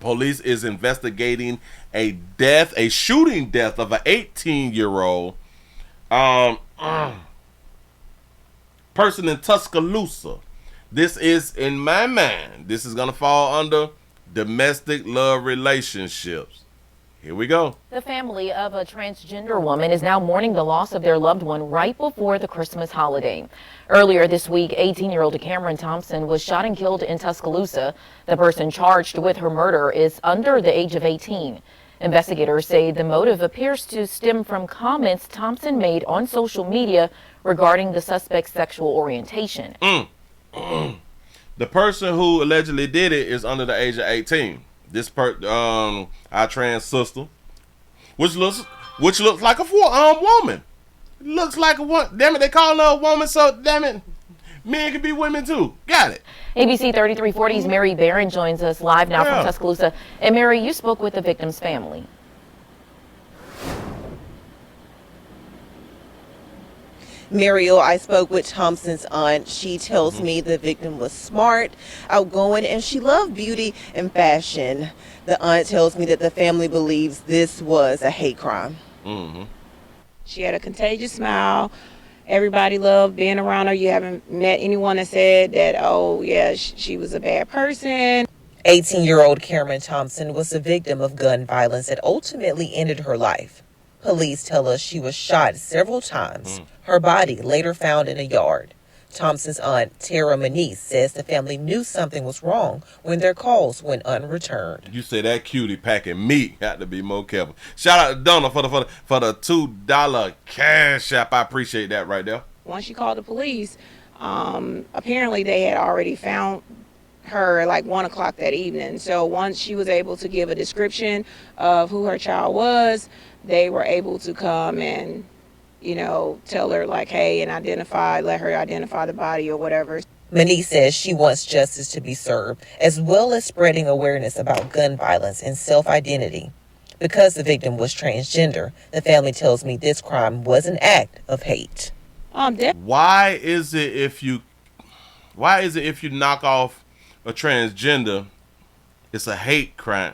Police is investigating a shooting death of an 18-year-old person in Tuscaloosa. This is, in my mind, this is going to fall under domestic love relationships. Here we go. The family of a transgender woman is now mourning the loss of their loved one right before the Christmas holiday. Earlier this week, 18-year-old Cameron Thompson was shot and killed in Tuscaloosa. The person charged with her murder is under the age of 18. Investigators say the motive appears to stem from comments Thompson made on social media regarding the suspect's sexual orientation. The person who allegedly did it is under the age of 18. This our trans sister, which looks like a woman. It looks like a woman. Damn it, they call her a woman, so damn it, men can be women too. Got it. ABC 3340's Mary Barron joins us live now from Tuscaloosa. And Mary, you spoke with the victim's family. Mariel, I spoke with Thompson's aunt. She tells me the victim was smart, outgoing, and she loved beauty and fashion. The aunt tells me that the family believes this was a hate crime. She had a contagious smile. Everybody loved being around her. You haven't met anyone that said that, oh, yeah, she was a bad person. 18-year-old Cameron Thompson was the victim of gun violence that ultimately ended her life. Police tell us she was shot several times. Her body later found in a yard. Thompson's aunt, Tara Manise, says the family knew something was wrong when their calls went unreturned. You say that cutie packing meat. Got to be more careful. Shout out to Donna for the $2 cash app. I appreciate that right there. Once she called the police, apparently they had already found her like 1 o'clock that evening. So once she was able to give a description of who her child was, they were able to come and, you know, tell her like, hey, and let her identify the body or whatever. Manise says she wants justice to be served, as well as spreading awareness about gun violence and self-identity. Because the victim was transgender, the family tells me this crime was an act of hate. Why is it if you knock off a transgender, it's a hate crime?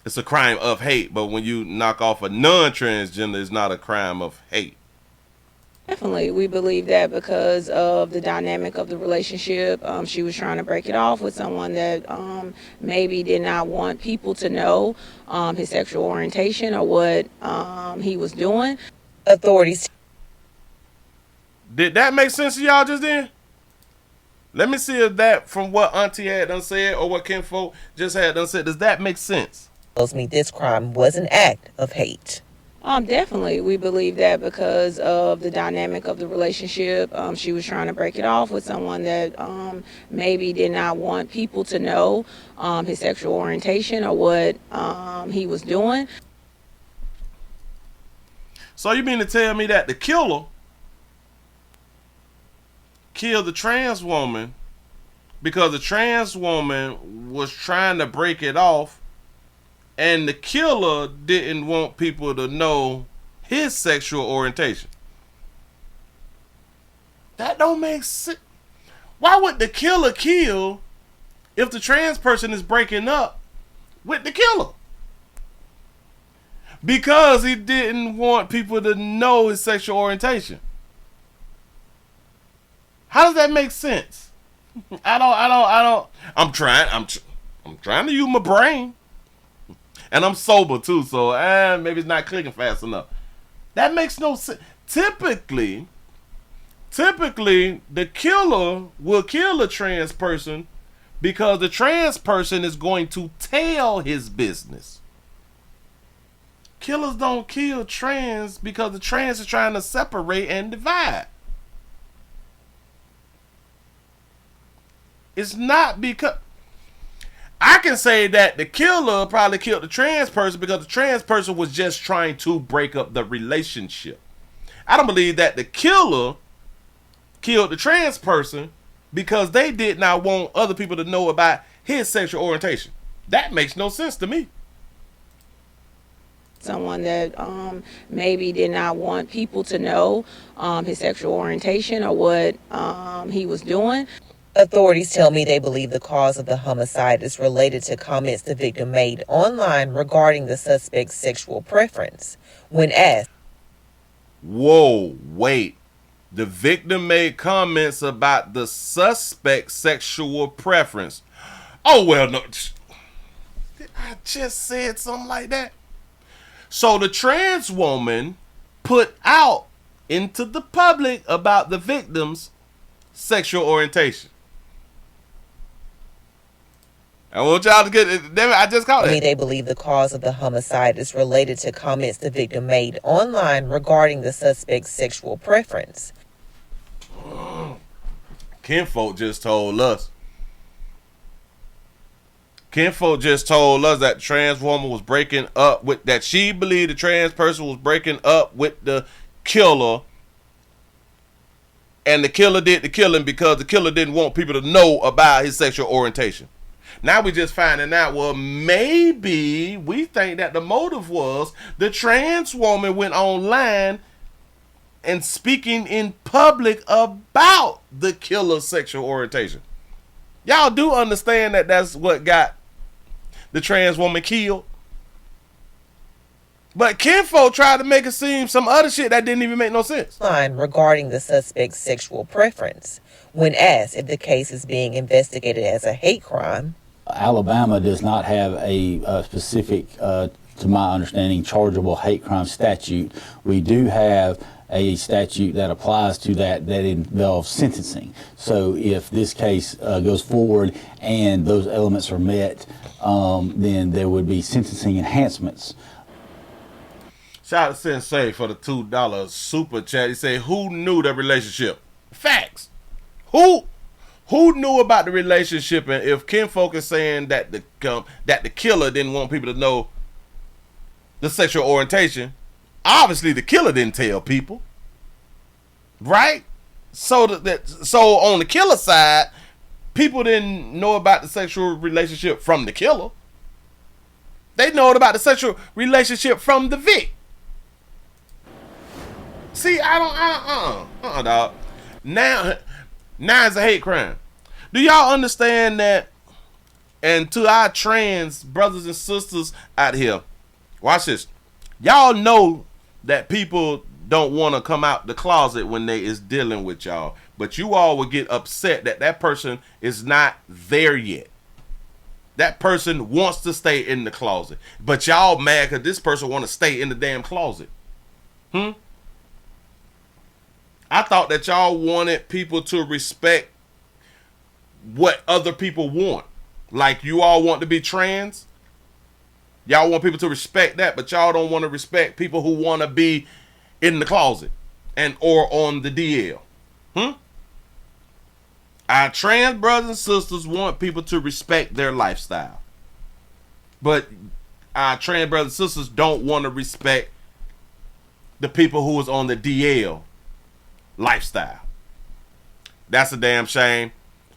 It's a crime of hate, but when you knock off a non-transgender, it's not a crime of hate. Definitely, we believe that because of the dynamic of the relationship. She was trying to break it off with someone that maybe did not want people to know his sexual orientation or what he was doing. Authorities. Did that make sense to y'all just then? Let me see if that, from what Auntie had done said or what Kinfolk just had done said, does that make sense? Tells me this crime was an act of hate. Definitely, we believe that because of the dynamic of the relationship. She was trying to break it off with someone that maybe did not want people to know his sexual orientation or what he was doing. So you mean to tell me that the killer killed the trans woman because the trans woman was trying to break it off, and the killer didn't want people to know his sexual orientation? That don't make sense. Why would the killer kill if the trans person is breaking up with the killer? Because he didn't want people to know his sexual orientation. How does that make sense? I don't. I'm trying to use my brain. And I'm sober too, so maybe it's not clicking fast enough. That makes no sense. Typically, the killer will kill a trans person because the trans person is going to tell his business. Killers don't kill trans because the trans is trying to separate and divide. It's not because... I can say that the killer probably killed the trans person because the trans person was just trying to break up the relationship. I don't believe that the killer killed the trans person because they did not want other people to know about his sexual orientation. That makes no sense to me. Someone that maybe did not want people to know his sexual orientation or what he was doing. Authorities tell me they believe the cause of the homicide is related to comments the victim made online regarding the suspect's sexual preference. When asked, Whoa, wait. The victim made comments about the suspect's sexual preference. Oh, well, no. I just said something like that. So the trans woman put out into the public about the victim's sexual orientation. I want y'all to get it. Damn it, I just caught it. they believe the cause of the homicide is related to comments the victim made online regarding the suspect's sexual preference. Kinfolk just told us. Kinfolk just told us that the trans woman was breaking up with, that she believed the trans person was breaking up with the killer. And the killer did the killing because the killer didn't want people to know about his sexual orientation. Now we just finding out, well, maybe we think that the motive was the trans woman went online and speaking in public about the killer's sexual orientation. Y'all do understand that that's what got the trans woman killed? But kinfolk tried to make it seem some other shit that didn't even make no sense. Regarding the suspect's sexual preference. When asked if the case is being investigated as a hate crime, Alabama does not have a specific, to my understanding, chargeable hate crime statute. We do have a statute that applies to that involves sentencing. So if this case goes forward and those elements are met, then there would be sentencing enhancements. Shout out to Sensei for the $2 super chat. He said, who knew the relationship? Facts. Who knew about the relationship? And if kinfolk is saying that the killer didn't want people to know the sexual orientation, obviously the killer didn't tell people, right? So so on the killer side, people didn't know about the sexual relationship from the killer. They know about the sexual relationship from the Vic. See, dog. Now it's a hate crime. Do y'all understand that? And to our trans brothers and sisters out here, watch this. Y'all know that people don't want to come out the closet when they is dealing with y'all, but you all will get upset that that person is not there yet. That person wants to stay in the closet, but y'all mad because this person want to stay in the damn closet. I thought that y'all wanted people to respect what other people want. Like you all want to be trans. Y'all want people to respect that, but y'all don't want to respect people who want to be in the closet and or on the DL. Our trans brothers and sisters want people to respect their lifestyle. But our trans brothers and sisters don't want to respect the people who is on the DL lifestyle. That's a damn shame.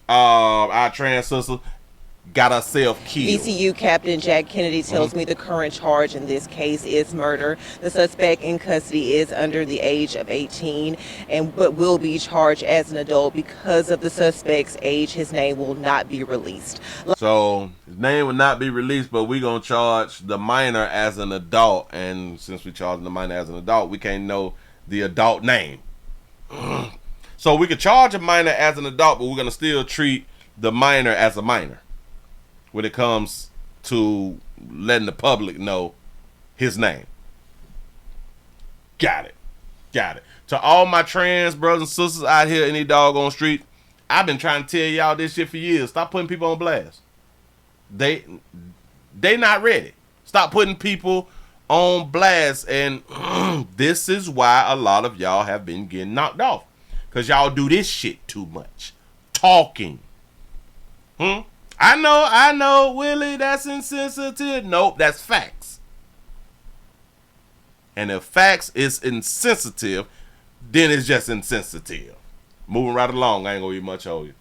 Our trans sister got herself killed. VCU Captain Jack Kennedy tells me the current charge in this case is murder. The suspect in custody is under the age of 18 but will be charged as an adult. Because of the suspect's age, his name will not be released. So his name will not be released, but we're going to charge the minor as an adult. And since we charge the minor as an adult, we can't know the adult name. So we could charge a minor as an adult, but we're going to still treat the minor as a minor when it comes to letting the public know his name. Got it. To all my trans brothers and sisters out here in these doggone streets, I've been trying to tell y'all this shit for years. Stop putting people on blast. They not ready. Stop putting people on blast. And this is why a lot of y'all have been getting knocked off. Because y'all do this shit too much. Talking. I know, Willie, that's insensitive. Nope, that's facts. And if facts is insensitive, then it's just insensitive. Moving right along, I ain't gonna be much on you.